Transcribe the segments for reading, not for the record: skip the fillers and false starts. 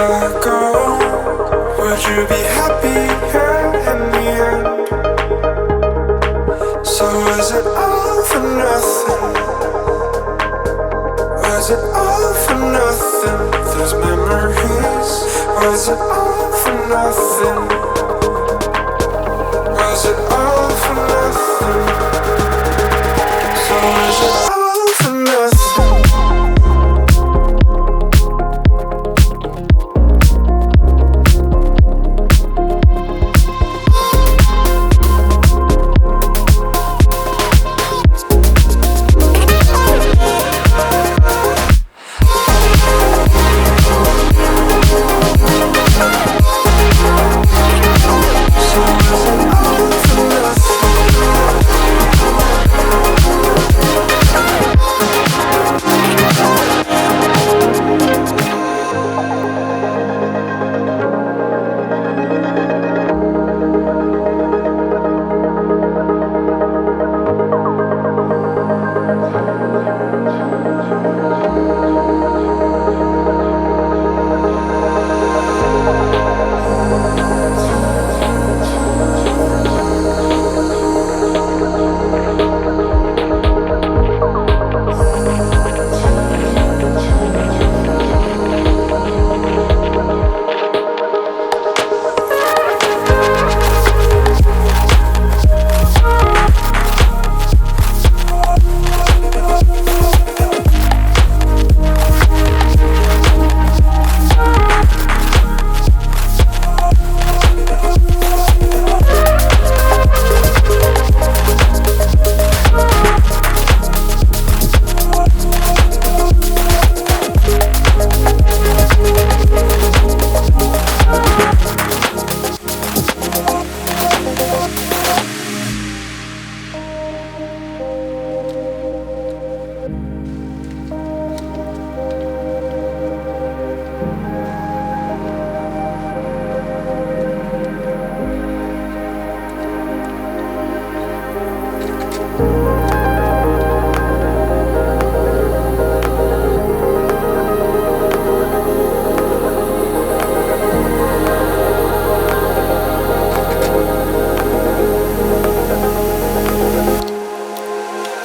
I go, would you be happy here in the end? So is it all for nothing? Was it all for nothing? Those memories, was it all for nothing? Was it all for nothing? So is it all for nothing?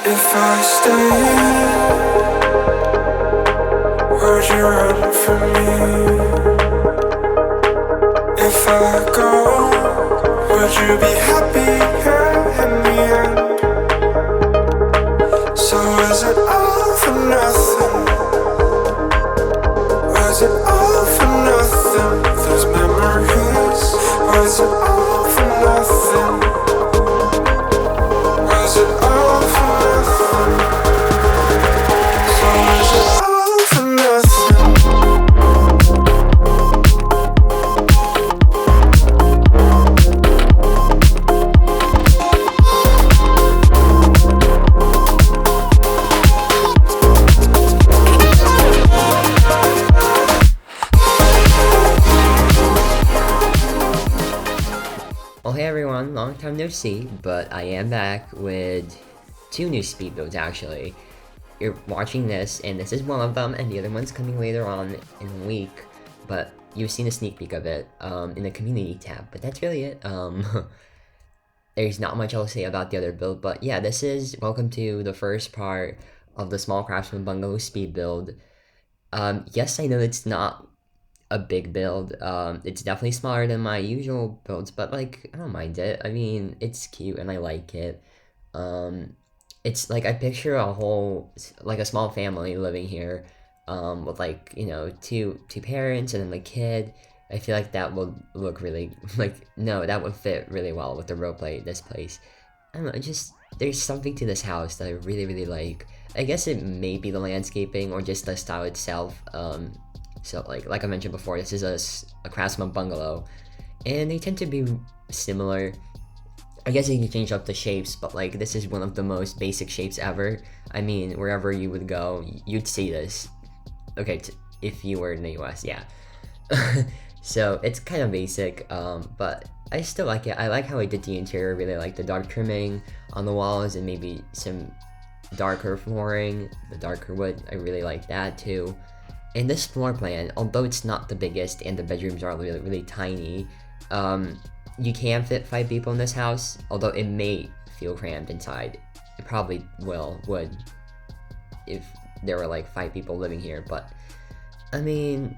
If I stay, would you run from me? If I go, would you be happy here in the end? So is it all for nothing? Was it all for nothing? Those memories, was it all for nothing? Was it all for nothing? So is it all for nothing? Well, hey everyone, long time no see, but I am back with 2 new speed builds actually. You're watching this, and this is one of them, and the other one's coming later on in a week, but you've seen a sneak peek of it in the community tab, but that's really it. There's not much I'll say about the other build, but yeah, welcome to the first part of the small Craftsman Bungalow speed build. Yes, I know it's not a big build. It's definitely smaller than my usual builds, but like, I don't mind it. I mean, it's cute and I like it. It's like I picture a small family living here, with like, you know, two parents and then the kid. I feel like that would look really that would fit really well with the roleplay this place. I don't know, there's something to this house that I really, really like. I guess it may be the landscaping or just the style itself. So like I mentioned before, this is a Craftsman Bungalow, and they tend to be similar. I guess you can change up the shapes, but like this is one of the most basic shapes ever. I mean, wherever you would go, you'd see this. Okay, if you were in the US, yeah. So it's kind of basic, but I still like it. I like how I did the interior. I really like the dark trimming on the walls and maybe some darker flooring, the darker wood. I really like that too. in this floor plan, although it's not the biggest and the bedrooms are really, really tiny, you can fit 5 people in this house, although it may feel cramped inside. It probably would, if there were like 5 people living here, but I mean,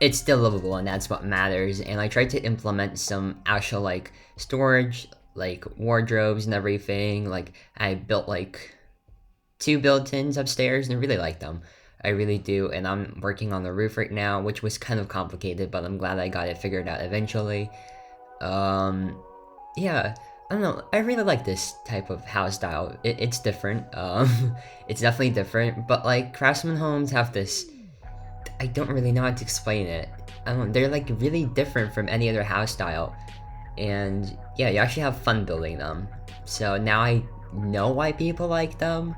it's still livable and that's what matters. And I tried to implement some actual like storage, like wardrobes and everything. Like I built like 2 built-ins upstairs and I really like them. I really do, and I'm working on the roof right now, which was kind of complicated, but I'm glad I got it figured out eventually. Um, yeah, I don't know. I really like this type of house style. It's different. It's definitely different. But like Craftsman homes have this. I don't really know how to explain it. I don't. They're like really different from any other house style, and yeah, you actually have fun building them. So now I know why people like them.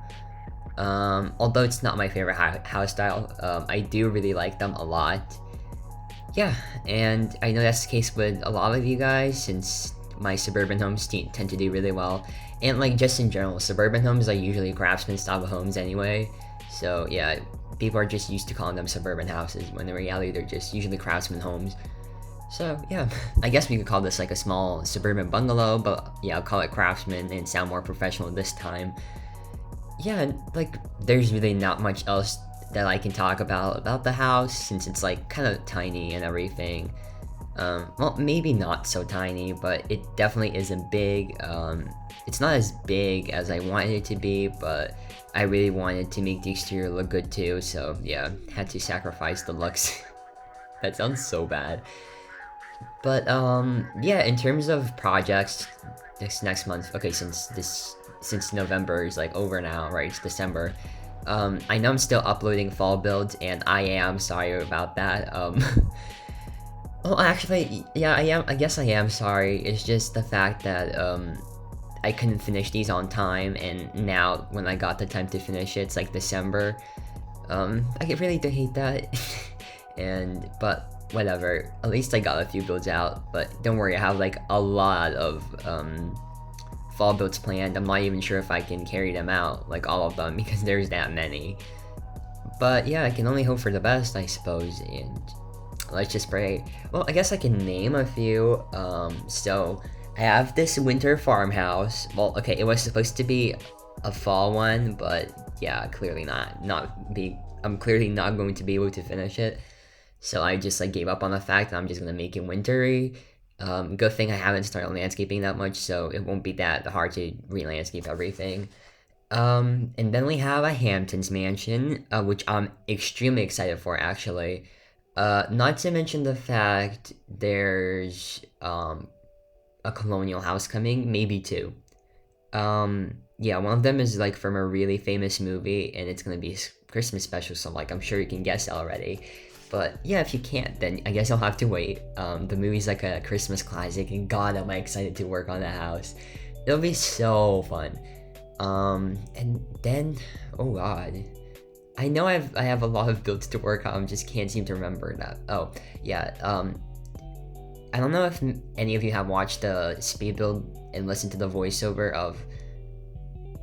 Although it's not my favorite house style, I do really like them a lot. Yeah, and I know that's the case with a lot of you guys since my suburban homes tend to do really well. And like just in general, suburban homes are usually craftsman style homes anyway. So yeah, people are just used to calling them suburban houses when in reality they're just usually craftsman homes. So yeah, I guess we could call this like a small suburban bungalow, but yeah, I'll call it craftsman and sound more professional this time. Yeah, like there's really not much else that I can talk about the house since it's like kind of tiny and everything. Well, maybe not so tiny, but it definitely isn't big. It's not as big as I wanted it to be, but I really wanted to make the exterior look good too, so yeah, had to sacrifice the looks. That sounds so bad. But yeah, in terms of projects this next month, okay, since November is like over now, right? It's December. I know I'm still uploading fall builds, and I am sorry about that. Well, actually, yeah, I am. I guess I am sorry. It's just the fact that I couldn't finish these on time, and now when I got the time to finish it, it's like December. I really do hate that. But whatever. At least I got a few builds out. But don't worry, I have like a lot of fall builds planned. I'm not even sure if I can carry them out, like all of them, because there's that many. But yeah, I can only hope for the best, I suppose, and let's just pray. Well, I guess I can name a few. So I have this winter farmhouse. Well, okay, it was supposed to be a fall one, but yeah, clearly not. I'm clearly not going to be able to finish it. So I just like gave up on the fact that I'm just gonna make it wintry. Good thing I haven't started landscaping that much, so it won't be that hard to re-landscape everything. And then we have a Hamptons mansion, which I'm extremely excited for actually. Not to mention the fact there's a colonial house coming, maybe two. Yeah, one of them is like from a really famous movie, and it's gonna be Christmas special, so like I'm sure you can guess already. But yeah, if you can't, then I guess I'll have to wait. The movie's like a Christmas classic, and God, am I excited to work on the house. It'll be so fun. And then, oh God, I know I have a lot of builds to work on. Just can't seem to remember that. Oh yeah. I don't know if any of you have watched the speed build and listened to the voiceover of,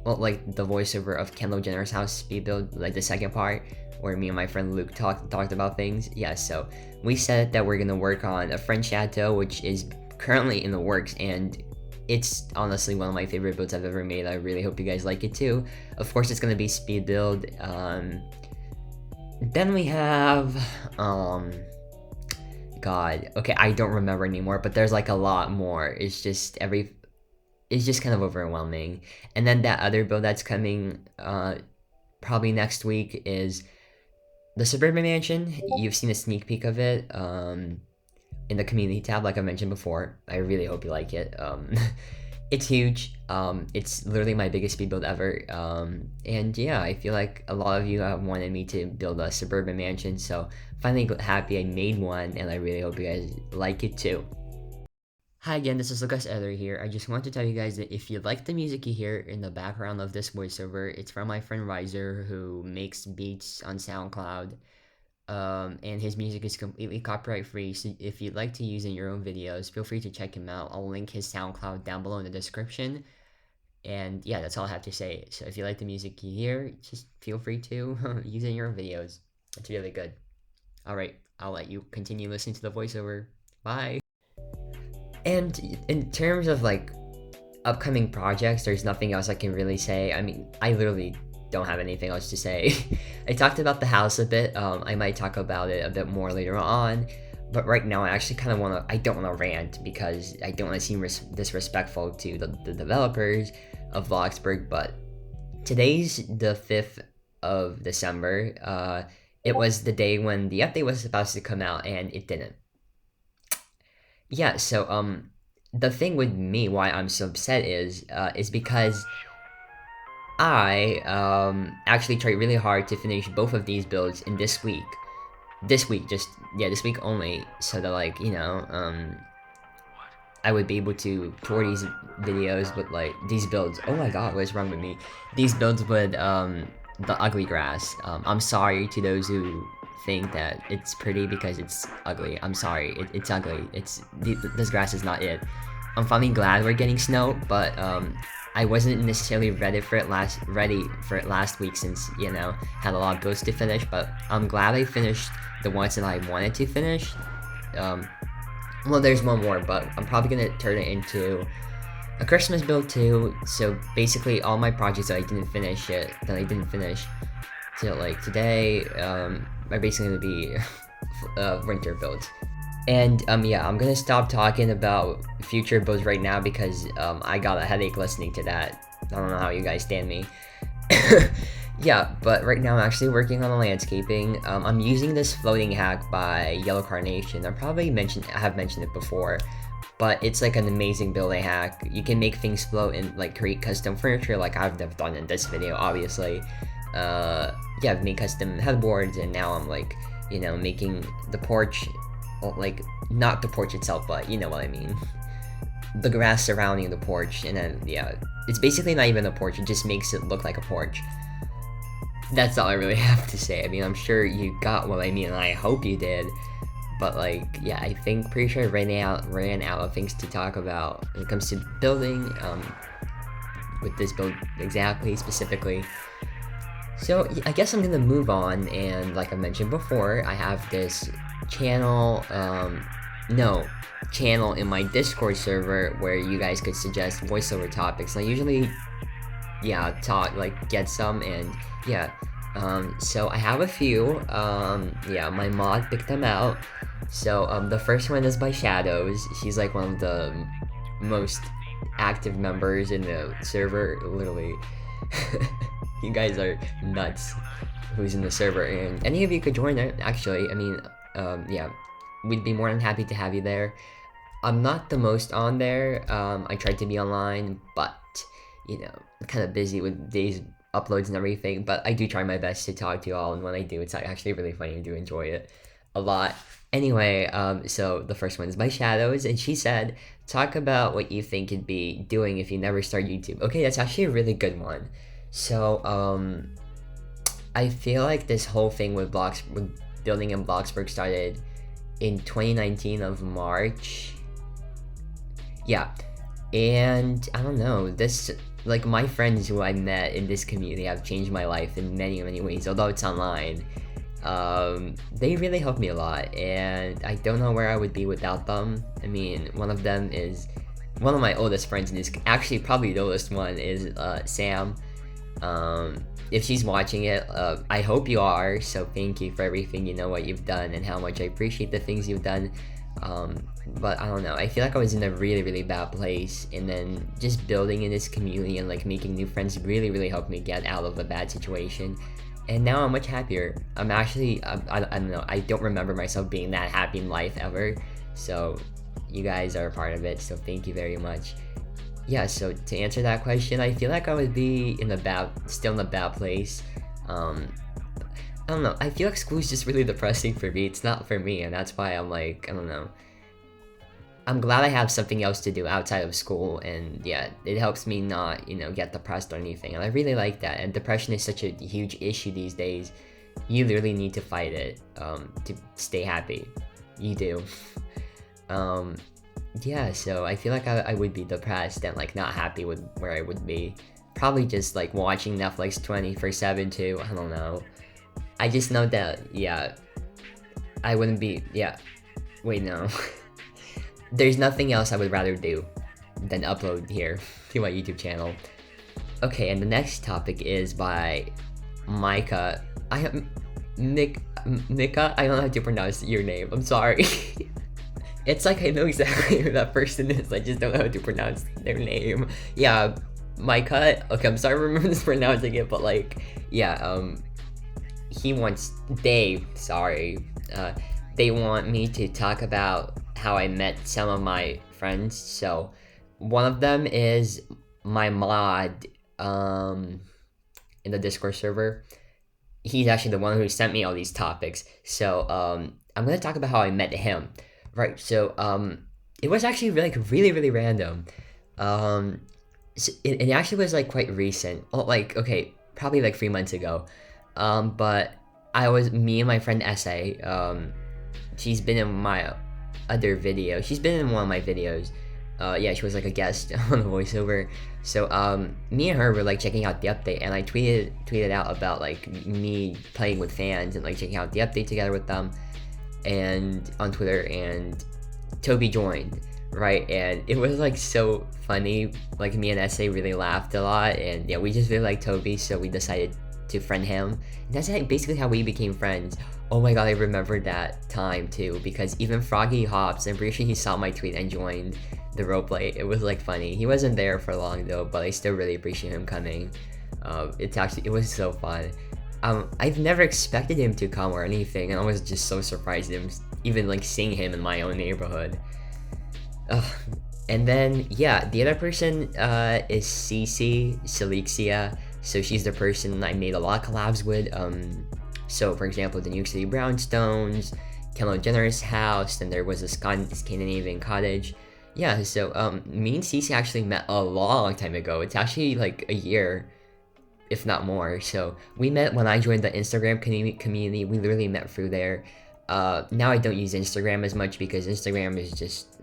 well, like the voiceover of Kendall Jenner's house speed build, like the second part where me and my friend Luke talked about things. Yeah, so we said that we're gonna work on a French chateau, which is currently in the works, and it's honestly one of my favorite builds I've ever made. I really hope you guys like it too. Of course, it's gonna be speed build. Then we have God, okay, I don't remember anymore, but there's like a lot more. It's just kind of overwhelming. And then that other build that's coming probably next week is the suburban mansion. You've seen a sneak peek of it in the community tab, like I mentioned before. I really hope you like it. It's huge. It's literally my biggest speed build ever. And yeah, I feel like a lot of you have wanted me to build a suburban mansion, so finally happy I made one, and I really hope you guys like it too. Hi again, this is Lucas Eder here. I just want to tell you guys that if you like the music you hear in the background of this voiceover, it's from my friend Riser, who makes beats on SoundCloud. And his music is completely copyright free, so if you'd like to use in your own videos, feel free to check him out. I'll link his SoundCloud down below in the description. And yeah, that's all I have to say. So if you like the music you hear, just feel free to use it in your own videos. It's really good. Alright, I'll let you continue listening to the voiceover. Bye. And in terms of like upcoming projects, there's nothing else I can really say. I mean, I literally don't have anything else to say. I talked about the house a bit. I might talk about it a bit more later on, but right now I actually kind of I don't want to rant because I don't want to seem disrespectful to the developers of Bloxburg, but today's the 5th of December. It was the day when the update was supposed to come out and it didn't. Yeah, so the thing with me, why I'm so upset is because I actually tried really hard to finish both of these builds in this week. This week, this week only, so that like, I would be able to tour these videos with like these builds. Oh my god, what is wrong with me? These builds with the ugly grass. I'm sorry to those who think that it's pretty because it's ugly. I'm sorry, it's ugly. This grass is not it. I'm finally glad we're getting snow, but I wasn't necessarily ready for it last week since had a lot of builds to finish. But I'm glad I finished the ones that I wanted to finish. Well, there's one more, but I'm probably gonna turn it into a Christmas build too. So basically, all my projects that I didn't finish, so like today, are basically gonna be winter builds. And yeah, I'm gonna stop talking about future builds right now because I got a headache listening to that. I don't know how you guys stand me. Yeah, but right now I'm actually working on the landscaping. I'm using this floating hack by Yellow Carnation. I have mentioned it before, but it's like an amazing building hack. You can make things float and like create custom furniture like I've done in this video, obviously. Yeah, I've made custom headboards, and now I'm like, making the porch, like not the porch itself, but you know what I mean. The grass surrounding the porch, and then yeah, it's basically not even a porch. It just makes it look like a porch. That's all I really have to say. I mean, I'm sure you got what I mean, and I hope you did. But like, yeah, I think pretty sure I ran out of things to talk about when it comes to building. With this build specifically. So I guess I'm gonna move on, and like I mentioned before, I have this channel in my Discord server where you guys could suggest voiceover topics. And I usually get some, and yeah, so I have a few. Yeah, my mod picked them out. So the first one is by Shadows. She's like one of the most active members in the server, literally. You guys are nuts who's in the server, and any of you could join it, actually. I mean, yeah, we'd be more than happy to have you there. I'm not the most on there. I tried to be online, but I'm kind of busy with days uploads and everything, but I do try my best to talk to you all, and when I do, it's actually really funny. I do enjoy it a lot. Anyway, so the first one is by Shadows, and she said, talk about what you think you'd be doing if you never start YouTube. Okay, that's actually a really good one. So, I feel like this whole thing with building in Bloxburg started in 2019 of March. Yeah, and I don't know, like my friends who I met in this community have changed my life in many, many ways, although it's online. They really helped me a lot, and I don't know where I would be without them. I mean, one of them is one of my oldest friends, and is actually probably the oldest one, is Sam. If she's watching it, I hope you are, so thank you for everything, what you've done and how much I appreciate the things you've done. But I don't know, I feel like I was in a really, really bad place, and then just building in this community and like making new friends really, really helped me get out of a bad situation. And now I'm much happier. I'm actually, I don't know, I don't remember myself being that happy in life ever. So you guys are a part of it, so thank you very much. Yeah, so to answer that question, I feel like I would be still in a bad place. I don't know, I feel like school is just really depressing for me. It's not for me, and that's why I'm like, I don't know. I'm glad I have something else to do outside of school, and yeah, it helps me not, get depressed or anything, and I really like that. And depression is such a huge issue these days. You literally need to fight it to stay happy. You do. Yeah, so I feel like I would be depressed and like not happy with where I would be. Probably just like watching Netflix 24/7 too. I don't know. I just know that, yeah, I wouldn't be, yeah. Wait, no. There's nothing else I would rather do than upload here to my YouTube channel. Okay, and the next topic is by Micah. I have Mika. I don't know how to pronounce your name. I'm sorry. It's like I know exactly who that person is. I just don't know how to pronounce their name. Yeah, Micah. Okay, I'm sorry for mispronouncing it, but like, yeah. He wants they want me to talk about how I met some of my friends. So one of them is my mod in the Discord server. He's actually the one who sent me all these topics. So I'm gonna talk about how I met him. Right. So it was actually really random. It actually was like quite recent. Oh, like okay, probably like 3 months ago. But me and my friend SA. She's been in my other video. She's been in one of my videos. Yeah, she was like a guest on the voiceover. So me and her were like checking out the update, and I tweeted out about like me playing with fans and like checking out the update together with them, and on Twitter, and Toby joined, right? And it was like so funny. Like me and SA really laughed a lot, and yeah, we just really like Toby, so we decided to friend him. And that's like basically how we became friends. Oh my god, I remember that time too, because even Froggy Hops, I'm pretty sure he saw my tweet and joined the roleplay. It was like funny. He wasn't there for long though, but I still really appreciate him coming. It was so fun. I've never expected him to come or anything, and I was just so surprised him even like seeing him in my own neighborhood. And then yeah, the other person is Cece Selixia. So she's the person I made a lot of collabs with. So for example, the New York City Brownstones, Kendall Jenner's house, and there was a Scandinavian cottage. Yeah, so me and Cece actually met a long time ago. It's actually like a year, if not more. So we met when I joined the Instagram community. We literally met through there. Now I don't use Instagram as much because Instagram is just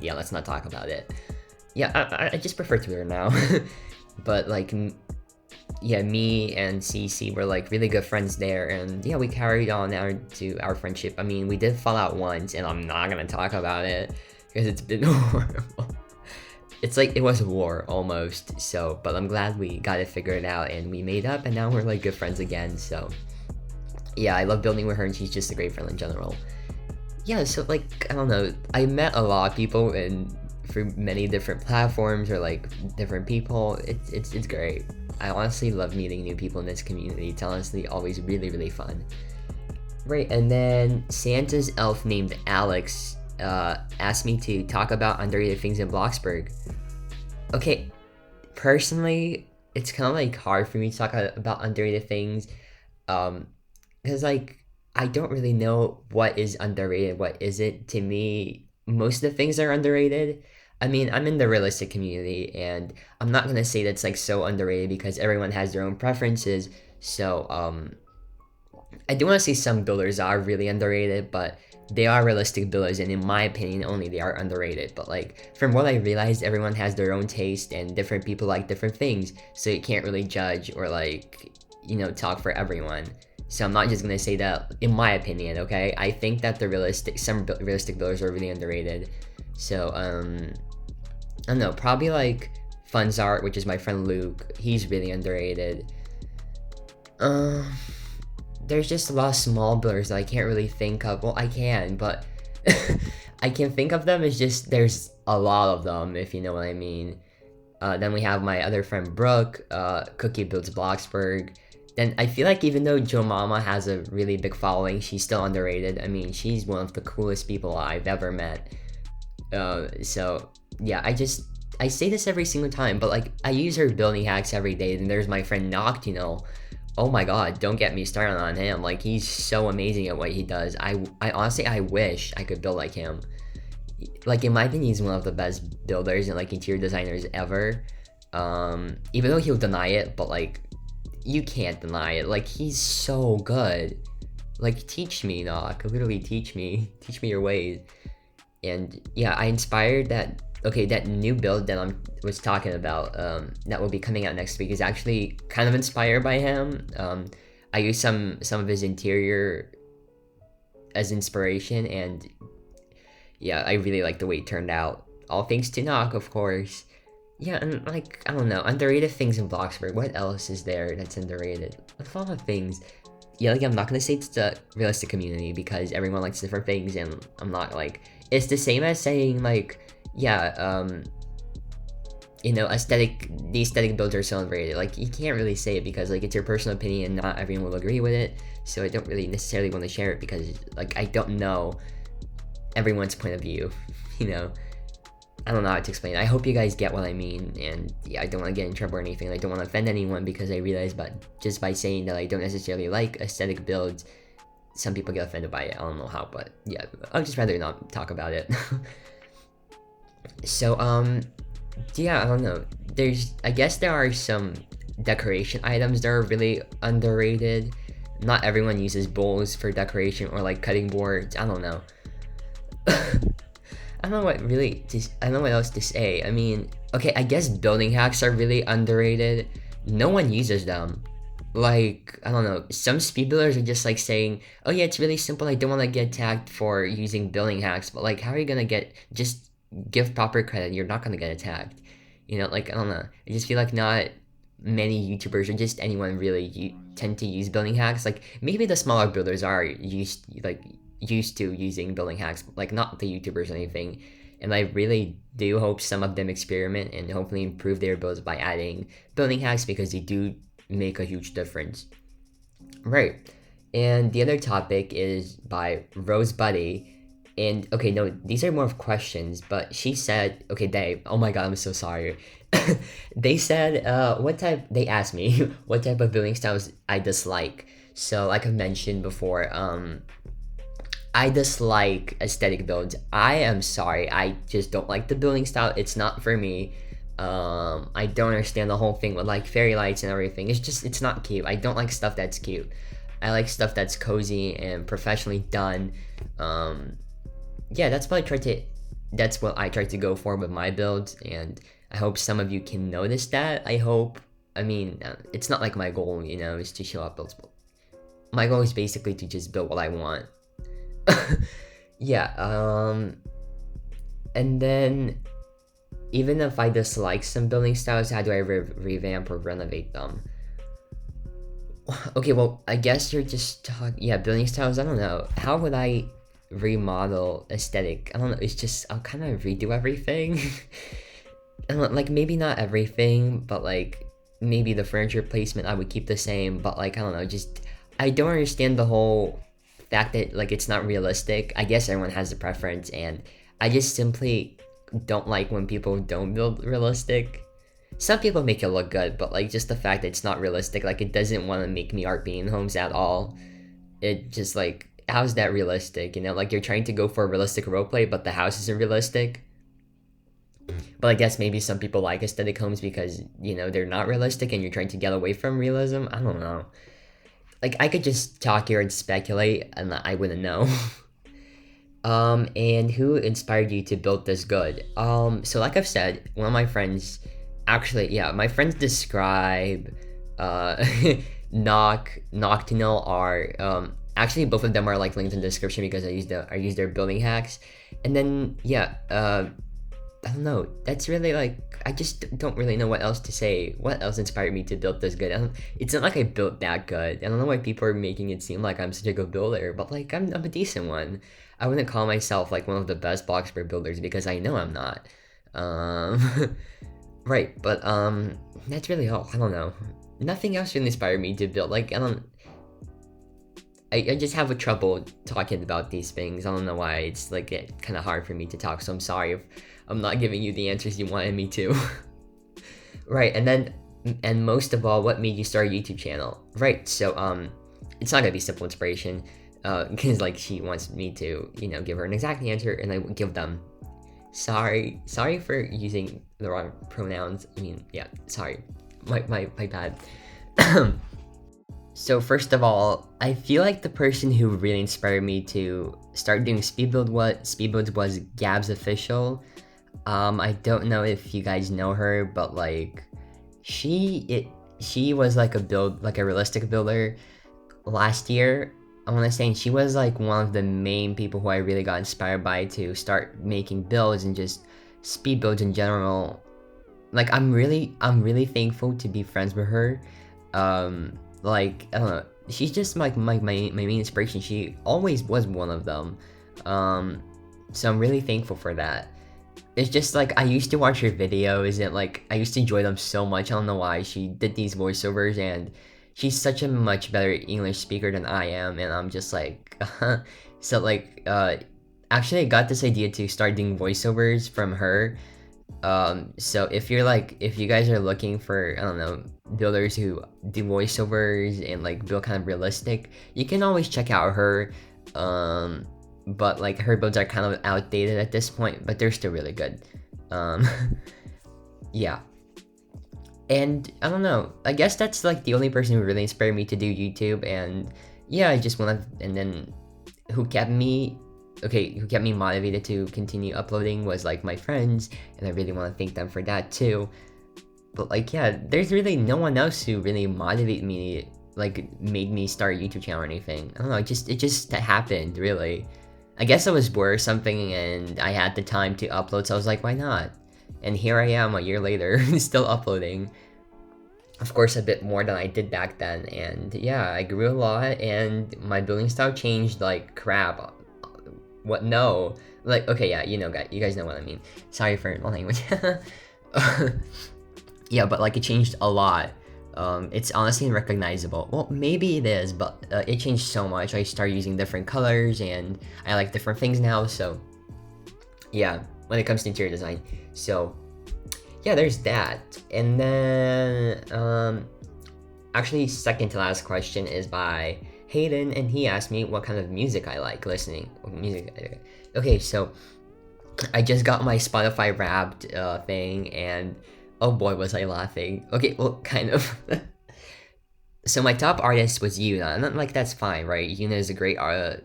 yeah, let's not talk about it. Yeah, I just prefer Twitter now. But like, yeah, me and CC were like really good friends there, and yeah, we carried on our friendship. I mean, we did fall out once, and I'm not gonna talk about it because it's been horrible. It's like it was a war almost. So, but I'm glad we got it figured out and we made up, and now we're like good friends again. So, yeah, I love building with her, and she's just a great friend in general. Yeah, so like I don't know, I met a lot of people through many different platforms or like different people. It's great. I honestly love meeting new people in this community. It's honestly always really fun. Right, and then Santa's elf named Alex asked me to talk about underrated things in Bloxburg. Okay, personally, it's kind of like hard for me to talk about underrated things, because like I don't really know what is underrated, what isn't. To me, most of the things are underrated. I mean, I'm in the realistic community, and I'm not gonna say that's like so underrated because everyone has their own preferences. So, I do want to say some builders are really underrated, but they are realistic builders, and in my opinion, only they are underrated. But like, from what I realized, everyone has their own taste, and different people like different things, so you can't really judge or like, talk for everyone. So I'm not just gonna say that in my opinion, okay? I think that some realistic builders are really underrated. So, I don't know, probably like Funzart, which is my friend Luke. He's really underrated. There's just a lot of small builders that I can't really think of. Well, I can, but I can think of them. It's just there's a lot of them, if you know what I mean. Then we have my other friend Brooke. Cookie builds Bloxburg. Then I feel like even though Joe Mama has a really big following, she's still underrated. I mean, she's one of the coolest people I've ever met. So yeah, I say this every single time, but like I use her building hacks every day. And there's my friend Nokitoni. Oh my god, don't get me started on him. Like, he's so amazing at what he does. I honestly, I wish I could build like him. Like, in my opinion, he's one of the best builders and like interior designers ever. Even though he'll deny it, but like, you can't deny it. Like, he's so good. Like, teach me, Nok. Literally teach me your ways. And yeah, I inspired that new build that I was talking about, that will be coming out next week, is actually kind of inspired by him. I used some of his interior as inspiration, and yeah, I really like the way it turned out. All thanks to Knock, of course. Yeah, and like, I don't know, underrated things in Bloxburg. What else is there that's underrated? A lot of things. Yeah, like, I'm not gonna say it's the realistic community because everyone likes different things, and I'm not like, it's the same as saying like, yeah, the aesthetic builds are so underrated. Like, you can't really say it because like it's your personal opinion, not everyone will agree with it. So I don't really necessarily want to share it because like I don't know everyone's point of view. I don't know how to explain it. I hope you guys get what I mean, and yeah, I don't want to get in trouble or anything. I don't want to offend anyone because I realize, but just by saying that I don't necessarily like aesthetic builds, some people get offended by it. I don't know how, but yeah, I'd just rather not talk about it. So yeah, I don't know. I guess there are some decoration items that are really underrated. Not everyone uses bowls for decoration or like cutting boards. I don't know. I don't know what else to say. I mean, okay, I guess building hacks are really underrated. No one uses them. Like, I don't know, some speed builders are just like saying, oh yeah, it's really simple, I don't want to get tagged for using building hacks, but like, how are you gonna just give proper credit, you're not gonna get attacked. Like, I don't know, I just feel like not many YouTubers or just anyone really tend to use building hacks. Like, maybe the smaller builders are used to using building hacks, like not the YouTubers or anything. And I really do hope some of them experiment and hopefully improve their builds by adding building hacks because they do make a huge difference. Right. And the other topic is by Rose Buddy. And okay, no, these are more of questions, but she said, okay, oh my god, I'm so sorry. They said, they asked me what type of building styles I dislike. So like I've mentioned before, I dislike aesthetic builds. I am sorry, I just don't like the building style. It's not for me. I don't understand the whole thing with like fairy lights and everything. It's not cute. I don't like stuff that's cute. I like stuff that's cozy and professionally done. Yeah, that's what I try to go for with my builds, and I hope some of you can notice that. I mean, it's not like my goal, is to show up builds. My goal is basically to just build what I want. Yeah, and then even if I dislike some building styles, how do I revamp or renovate them? Okay, well, I guess you're just building styles. I don't know. How would I remodel aesthetic? I don't know. It's just I'll kind of redo everything. And like maybe not everything, but like maybe the furniture placement I would keep the same. But like I don't know. Just I don't understand the whole fact that like it's not realistic. I guess everyone has a preference, and I just simply don't like when people don't build realistic. Some people make it look good, but like just the fact that it's not realistic, like it doesn't want to make me art being homes at all. It just like, how's that realistic? Like you're trying to go for a realistic roleplay, but the house isn't realistic. But I guess maybe some people like aesthetic homes because they're not realistic, and you're trying to get away from realism. I don't know. Like I could just talk here and speculate, and I wouldn't know. And who inspired you to build this good? So like I've said, one of my friends, my friends describe Nokitoni are actually both of them are like linked in the description because I use their building hacks. And then I don't know, that's really like, I just don't really know what else to say. What else inspired me to build this good? It's not like I built that good. I don't know why people are making it seem like I'm such a good builder, but like I'm a decent one. I wouldn't call myself like one of the best Bloxburg builders because I know I'm not. Right, but that's really all. I don't know. Nothing else really inspired me to build. Like I just have a trouble talking about these things. I don't know why. It's like kind of hard for me to talk. So I'm sorry if I'm not giving you the answers you wanted me to. Right, and most of all, what made you start a YouTube channel? Right, so it's not gonna be simple inspiration. Because like she wants me to, give her an exact answer, and I would give them. Sorry for using the wrong pronouns. I mean, yeah, sorry, my bad. So first of all, I feel like the person who really inspired me to start doing speedbuilds was GabbsOfficial. I don't know if you guys know her, but like she was like a realistic builder last year. I want to say she was like one of the main people who I really got inspired by to start making builds and just speed builds in general. Like I'm really thankful to be friends with her. Like I don't know, she's just like my main inspiration. She always was one of them. So I'm really thankful for that. It's just like I used to watch her videos and like I used to enjoy them so much. I don't know why. She did these voiceovers and she's such a much better English speaker than I am, and I'm just like so like actually I got this idea to start doing voiceovers from her. So if you guys are looking for, I don't know, builders who do voiceovers and like build kind of realistic, you can always check out her. But like her builds are kind of outdated at this point, but they're still really good. Um, yeah. And I don't know, I guess that's like the only person who really inspired me to do YouTube. And yeah, I just wanted, and then who kept me who kept me motivated to continue uploading was like my friends, and I really want to thank them for that too. But like yeah, there's really no one else who really motivated me, like made me start a YouTube channel or anything. I don't know, it just happened really. I guess I was bored or something and I had the time to upload, so I was like, why not? And here I am a year later, still uploading. Of course, a bit more than I did back then, and yeah, I grew a lot, and my building style changed like crap. What? No. Like, okay, yeah, you guys know what I mean. Sorry for my language. Yeah, but like it changed a lot. It's honestly unrecognizable. Well, maybe it is, but it changed so much. I started using different colors, and I like different things now, so yeah, when it comes to interior design. So yeah, there's that. And then actually second to last question is by Hayden, and he asked me what kind of music I like listening. Okay, so I just got my Spotify Wrapped thing, and oh boy was I laughing. Okay, well, kind of. So my top artist was Yuna, and I'm like, that's fine, right? Yuna is a great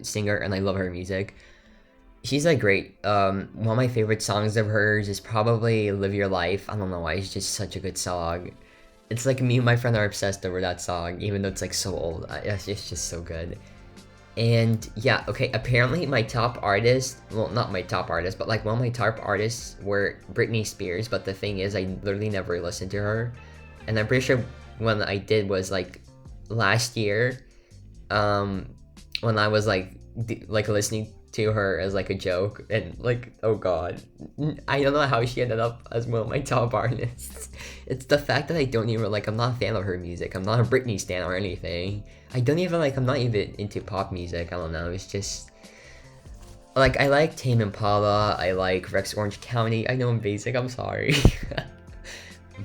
singer, and I love her music. She's like great. One of my favorite songs of hers is probably "Live Your Life." I don't know why, it's just such a good song. It's like me and my friend are obsessed over that song, even though it's like so old. It's just so good. And yeah, okay, apparently my top artist, well, not my top artist, but like one of my top artists were Britney Spears, but the thing is, I literally never listened to her. And I'm pretty sure when I did was like last year, when I was like listening to her as like a joke, and like, oh god, I don't know how she ended up as one of my top artists. It's the fact that I don't even like, I'm not a fan of her music. I'm not a Britney stan or anything. I'm not even into pop music. I don't know, it's just like I like Tame Impala, I like Rex Orange County. I know I'm basic, I'm sorry.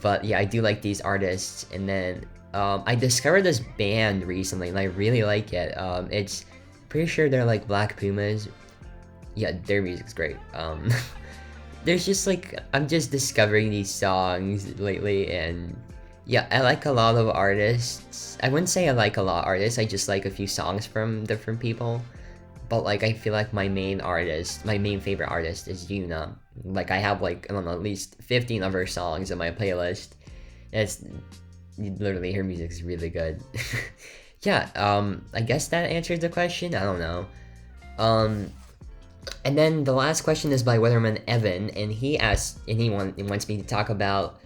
But yeah, I do like these artists. And then I discovered this band recently and I really like it. It's pretty sure they're like Black Pumas. Yeah, their music's great. There's just like, I'm just discovering these songs lately, and yeah, I like a lot of artists. I wouldn't say I like a lot of artists, I just like a few songs from different people. But like I feel like my main favorite artist is Yuna. Like I have like, I don't know, at least 15 of her songs in my playlist. It's literally, her music is really good. Yeah, I guess that answers the question. I don't know. And then the last question is by Weatherman Evan, and he wants me to talk about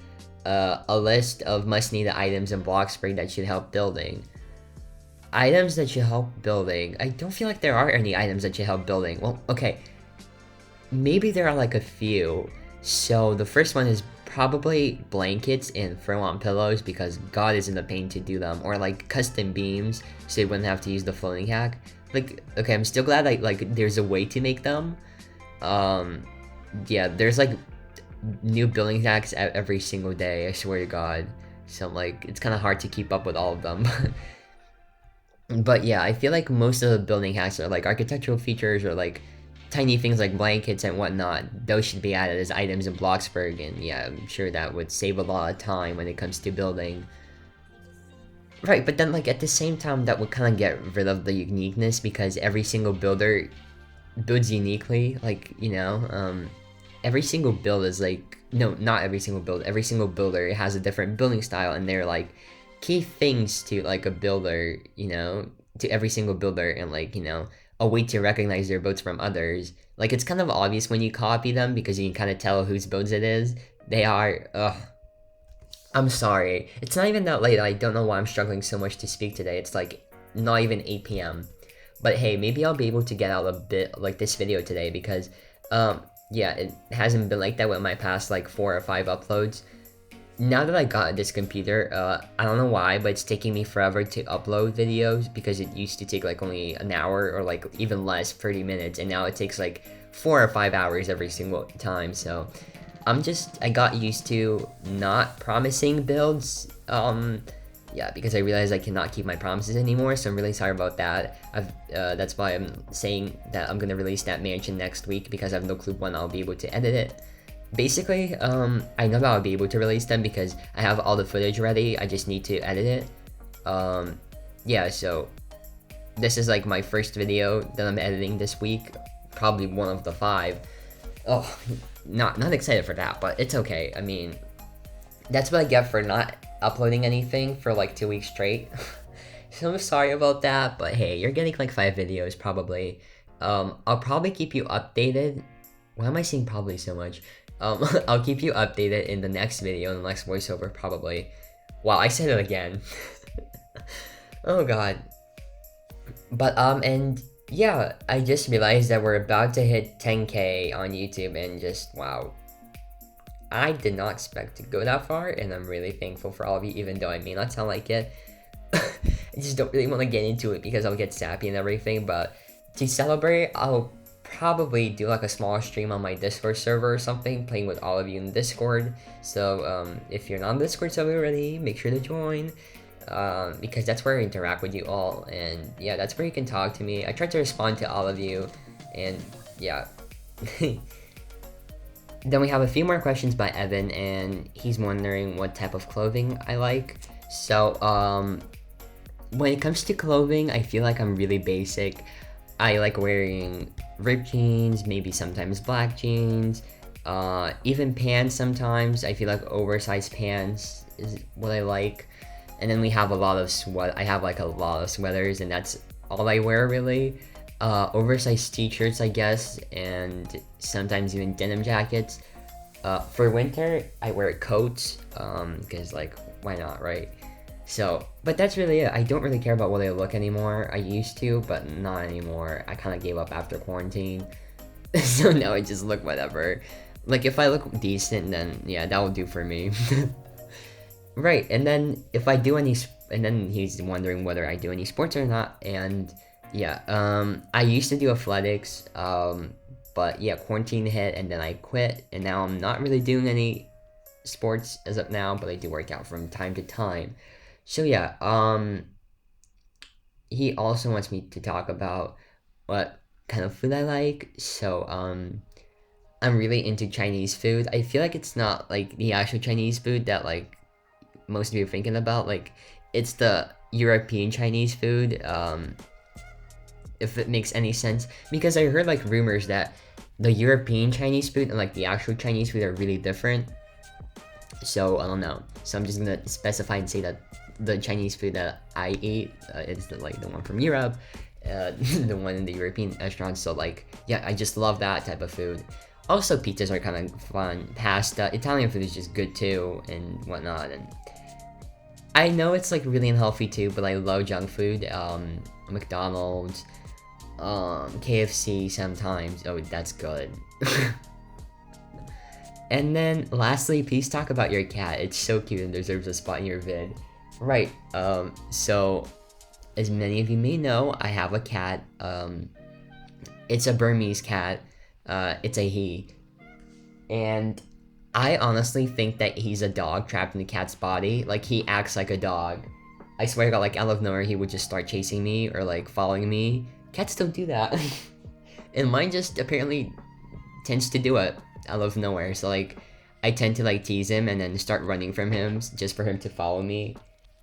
a list of must-need items in Bloxburg that should help building. Items that should help building. I don't feel like there are any items that should help building. Well, okay. Maybe there are like a few. So the first one is probably blankets and throw-on pillows, because God is in the pain to do them. Or like custom beams, so you wouldn't have to use the floating hack. Like, okay, I'm still glad like there's a way to make them. Yeah, there's like new building hacks every single day, I swear to God. So like, it's kind of hard to keep up with all of them. But yeah, I feel like most of the building hacks are like architectural features or like tiny things like blankets and whatnot. Those should be added as items in Bloxburg, and yeah, I'm sure that would save a lot of time when it comes to building. Right, but then like at the same time, that would kind of get rid of the uniqueness, because every single builder builds uniquely. Like, you know, every single build is like, no, not every single build. Every single builder has a different building style, and they're like key things to like a builder, you know, to every single builder and like, you know, a way to recognize their builds from others. Like it's kind of obvious when you copy them because you can kind of tell whose builds it is. They are, I'm sorry. It's not even that late. I don't know why I'm struggling so much to speak today. It's like not even 8 p.m. But hey, maybe I'll be able to get out a bit like this video today because, yeah, it hasn't been like that with my past like 4 or 5 uploads. Now that I got this computer, I don't know why, but it's taking me forever to upload videos because it used to take like only an hour or like even less, 30 minutes, and now it takes like 4 or 5 hours every single time. So I got used to not promising builds, yeah, because I realized I cannot keep my promises anymore, so I'm really sorry about that. That's why I'm saying that I'm gonna release that mansion next week because I have no clue when I'll be able to edit it. Basically, I know that I'll be able to release them because I have all the footage ready, I just need to edit it. Yeah, so this is like my first video that I'm editing this week, probably one of the 5. Oh, not excited for that, but it's okay. I mean, that's what I get for not uploading anything for like 2 weeks straight. So I'm sorry about that, but hey, you're getting like 5 videos probably. I'll probably keep you updated. Why am I saying probably so much? I'll keep you updated in the next video, in the next voiceover probably. Wow, I said it again. Oh god. But and yeah, I just realized that we're about to hit 10K on YouTube and just wow. I did not expect to go that far, and I'm really thankful for all of you, even though I may not sound like it. I just don't really want to get into it because I'll get sappy and everything, but to celebrate, I'll probably do like a small stream on my Discord server or something, playing with all of you in Discord. So if you're not on Discord server already, make sure to join, because that's where I interact with you all, and yeah, that's where you can talk to me. I try to respond to all of you, and yeah. Then we have a few more questions by Evan, and he's wondering what type of clothing I like. So, when it comes to clothing, I feel like I'm really basic. I like wearing ripped jeans, maybe sometimes black jeans, even pants sometimes. I feel like oversized pants is what I like. And then we have a lot of I have like a lot of sweaters, and that's all I wear really. Oversized t-shirts, I guess, and sometimes even denim jackets. For winter, I wear coats, because like, why not, right? So, but that's really it. I don't really care about what I look anymore. I used to, but not anymore. I kind of gave up after quarantine. So now I just look whatever. Like, if I look decent, then yeah, that will do for me. Right, and then if I do any, and then he's wondering whether I do any sports or not, and yeah, I used to do athletics, but yeah, quarantine hit and then I quit, and now I'm not really doing any sports as of now, but I do work out from time to time. So yeah, he also wants me to talk about what kind of food I like. So I'm really into Chinese food. I feel like it's not like the actual Chinese food that like most of you are thinking about. Like, it's the European Chinese food, if it makes any sense, because I heard like rumors that the European Chinese food and like the actual Chinese food are really different. So I don't know. So I'm just gonna specify and say that the Chinese food that I eat is the one from Europe, the one in the European restaurants. So like, yeah, I just love that type of food. Also, pizzas are kind of fun. Pasta, Italian food is just good too, and whatnot. And I know it's like really unhealthy too, but I love junk food. McDonald's, KFC sometimes. Oh, that's good. And then lastly, please talk about your cat. It's so cute and deserves a spot in your vid. Right, so as many of you may know, I have a cat. It's a Burmese cat. It's a he. And I honestly think that he's a dog trapped in a cat's body. Like, he acts like a dog. I swear to God, like, out of nowhere, he would just start chasing me or, like, following me. Cats don't do that. And mine just apparently tends to do it out of nowhere. So, like, I tend to, like, tease him and then start running from him just for him to follow me.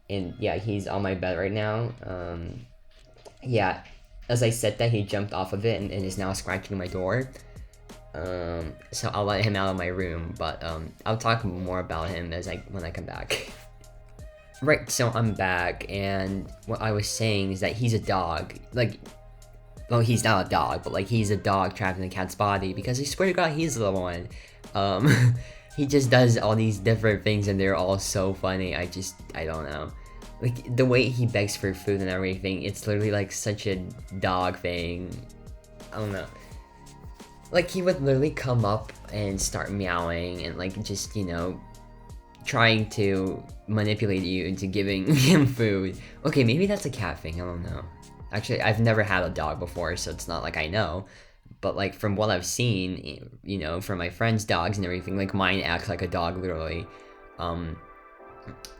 And, yeah, he's on my bed right now. Yeah, as I said that, he jumped off of it and is now scratching my door. So I'll let him out of my room, but I'll talk more about him when I come back. Right, so I'm back, and what I was saying is that he's a dog. Like, well, he's not a dog, but like he's a dog trapped in a cat's body, because I swear to God, he's the one. He just does all these different things, and they're all so funny. I don't know. Like, the way he begs for food and everything, it's literally like such a dog thing. I don't know. Like, he would literally come up and start meowing and like just, you know, trying to manipulate you into giving him food. Okay, maybe that's a cat thing, I don't know. Actually, I've never had a dog before, so it's not like I know. But like from what I've seen, you know, from my friends' dogs and everything, like mine acts like a dog literally.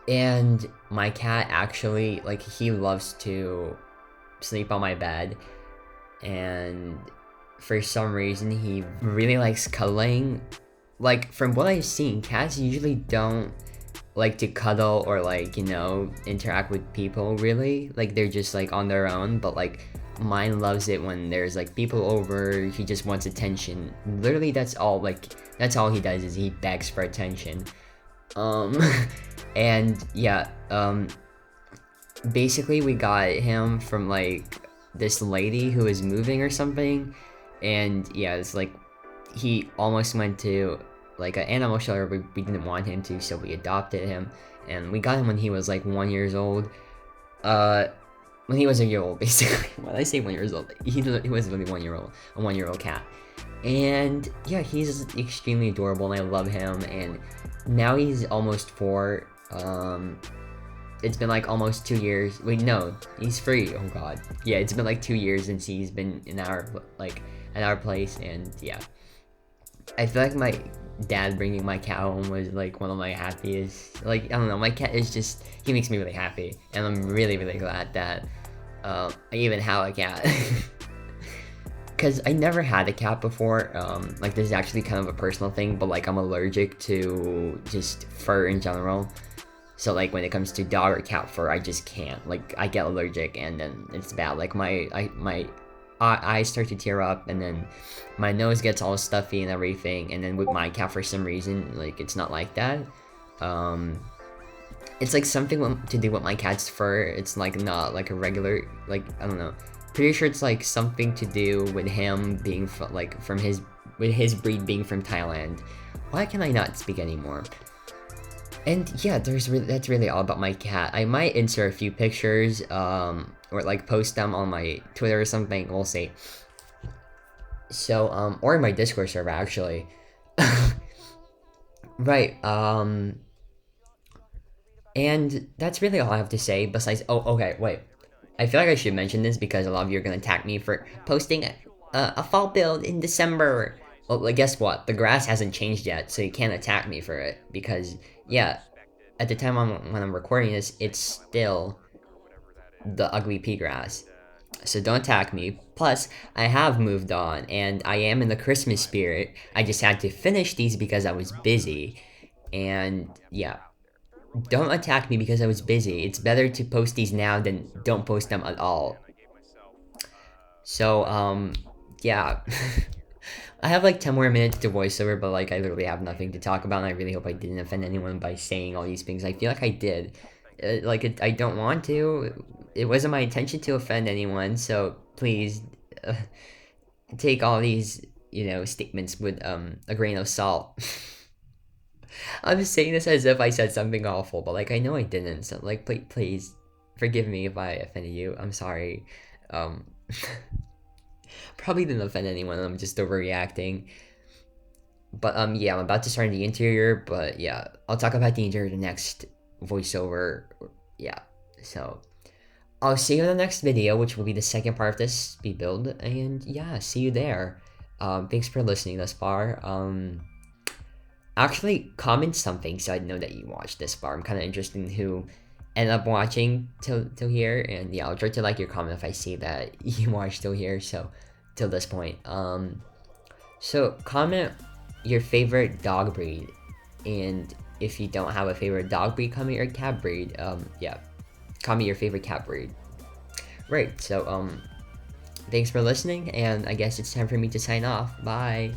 And my cat actually, like, he loves to sleep on my bed, and for some reason he really likes cuddling. Like, from what I've seen, cats usually don't like to cuddle or like, you know, interact with people really. Like, they're just like on their own, but like mine loves it when there's like people over. He just wants attention. Literally, that's all he does, is he begs for attention. And yeah, basically we got him from like this lady who was moving or something, and yeah, it's like he almost went to like an animal shelter, but we didn't want him to, so we adopted him, and we got him when he was like 1 year old. When he was a year old, basically. When I say 1 year old, he was really 1 year old, a 1 year old cat. And yeah, he's extremely adorable, and I love him. And now he's almost 4. It's been like almost 2 years. Wait, no, he's 3. Oh god. Yeah, it's been like 2 years since he's been in our at our place, and yeah. I feel like my dad bringing my cat home was like one of my happiest. Like, I don't know, my cat is just, he makes me really happy, and I'm really glad that I even have a cat. Because I never had a cat before. Like, this is actually kind of a personal thing, but like I'm allergic to just fur in general. So like when it comes to dog or cat fur, I just can't. Like, I get allergic, and then it's bad. Like my eyes start to tear up, and then my nose gets all stuffy and everything. And then with my cat, for some reason, like, it's not like that. It's like something to do with my cat's fur. It's like not like a regular, like, I don't know. Pretty sure it's like something to do with him being with his breed being from Thailand. Why can I not speak anymore? And yeah, that's really all about my cat. I might insert a few pictures, or like post them on my Twitter or something. We'll see. So, or in my Discord server, actually. Right, and that's really all I have to say, besides, oh, okay, wait. I feel like I should mention this, because a lot of you are gonna attack me for posting a fall build in December. Well, like, guess what? The grass hasn't changed yet, so you can't attack me for it, because, yeah, at the time when I'm recording this, it's still the ugly pea grass. So don't attack me. Plus, I have moved on, and I am in the Christmas spirit. I just had to finish these because I was busy. And yeah, don't attack me because I was busy. It's better to post these now than don't post them at all. So, yeah. I have like 10 more minutes to voiceover, but like I literally have nothing to talk about, and I really hope I didn't offend anyone by saying all these things. I feel like I did. I don't want to. It wasn't my intention to offend anyone, so please take all these, you know, statements with a grain of salt. I'm just saying this as if I said something awful, but like I know I didn't. So like, please forgive me if I offended you. I'm sorry. Probably didn't offend anyone. I'm just overreacting. But yeah, I'm about to start the interior. But yeah, I'll talk about the interior the next voiceover. Yeah, so I'll see you in the next video, which will be the second part of this speed build. And yeah, see you there. Thanks for listening thus far. Actually, comment something so I know that you watched this far. I'm kind of interested in who ended up watching till here, and yeah, I'll try to like your comment if I see that you watched till here, so till this point. So comment your favorite dog breed, and if you don't have a favorite dog breed, comment your cat breed. Yeah, comment your favorite cat breed. Right, so thanks for listening, and I guess it's time for me to sign off. Bye.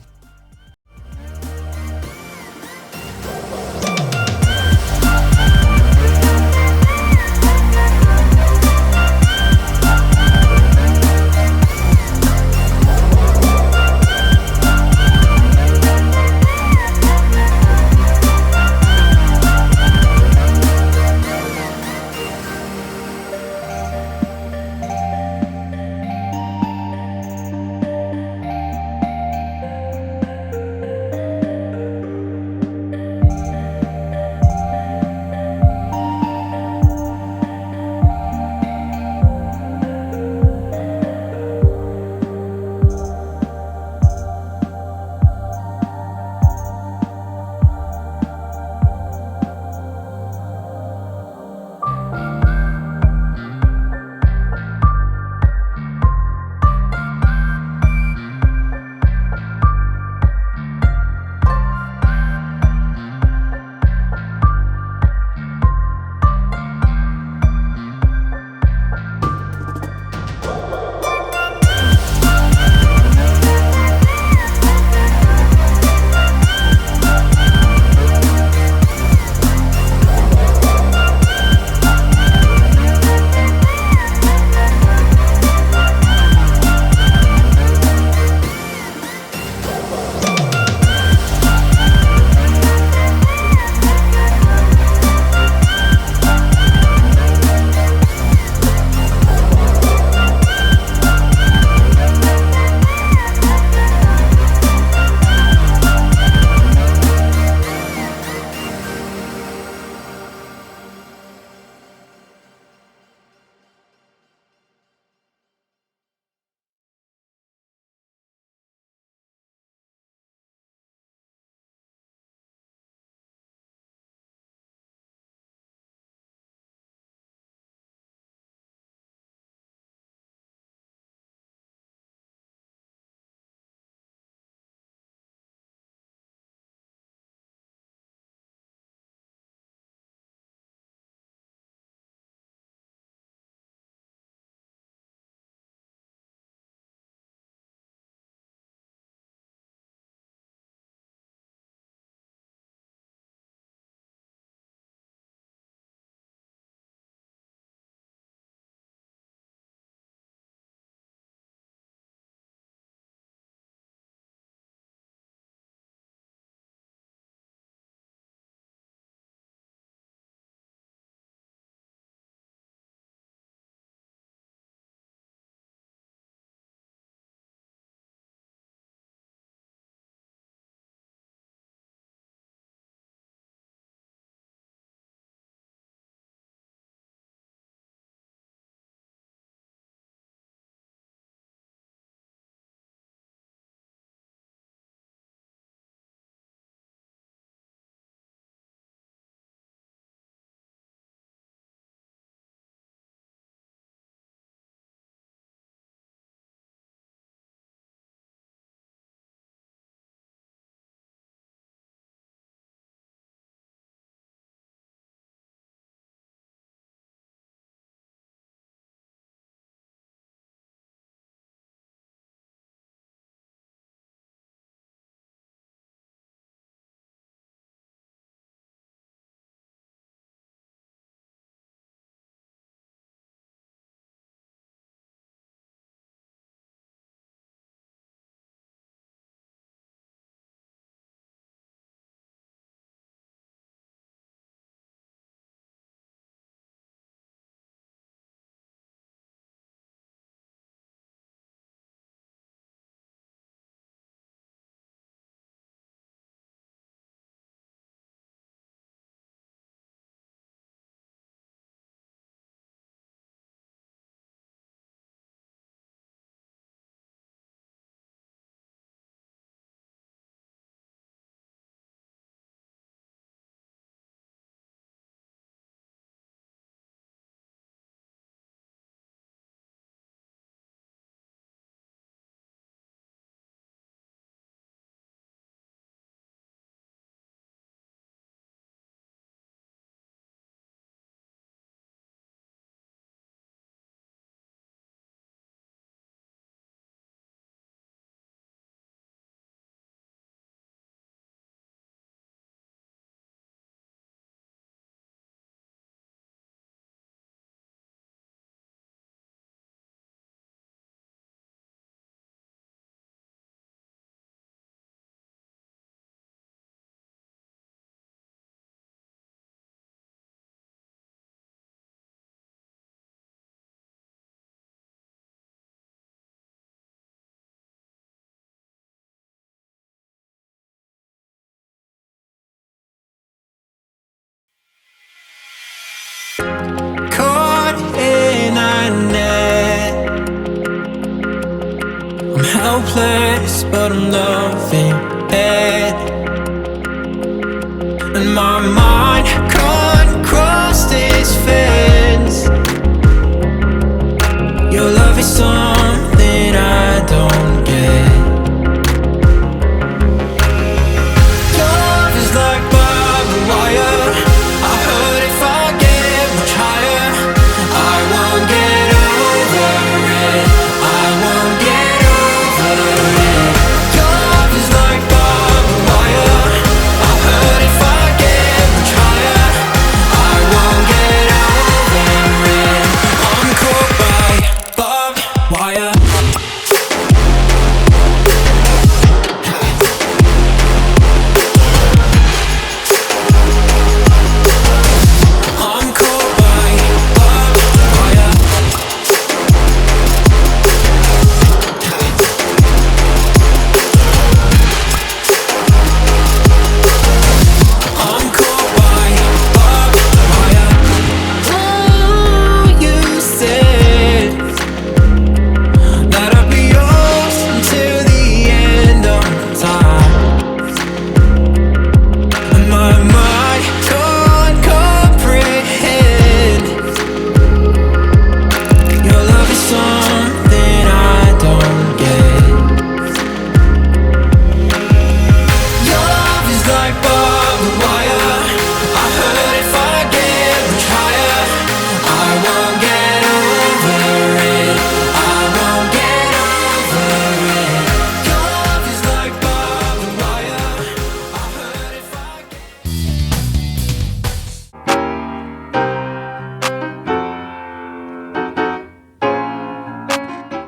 what I'm loving. Hey,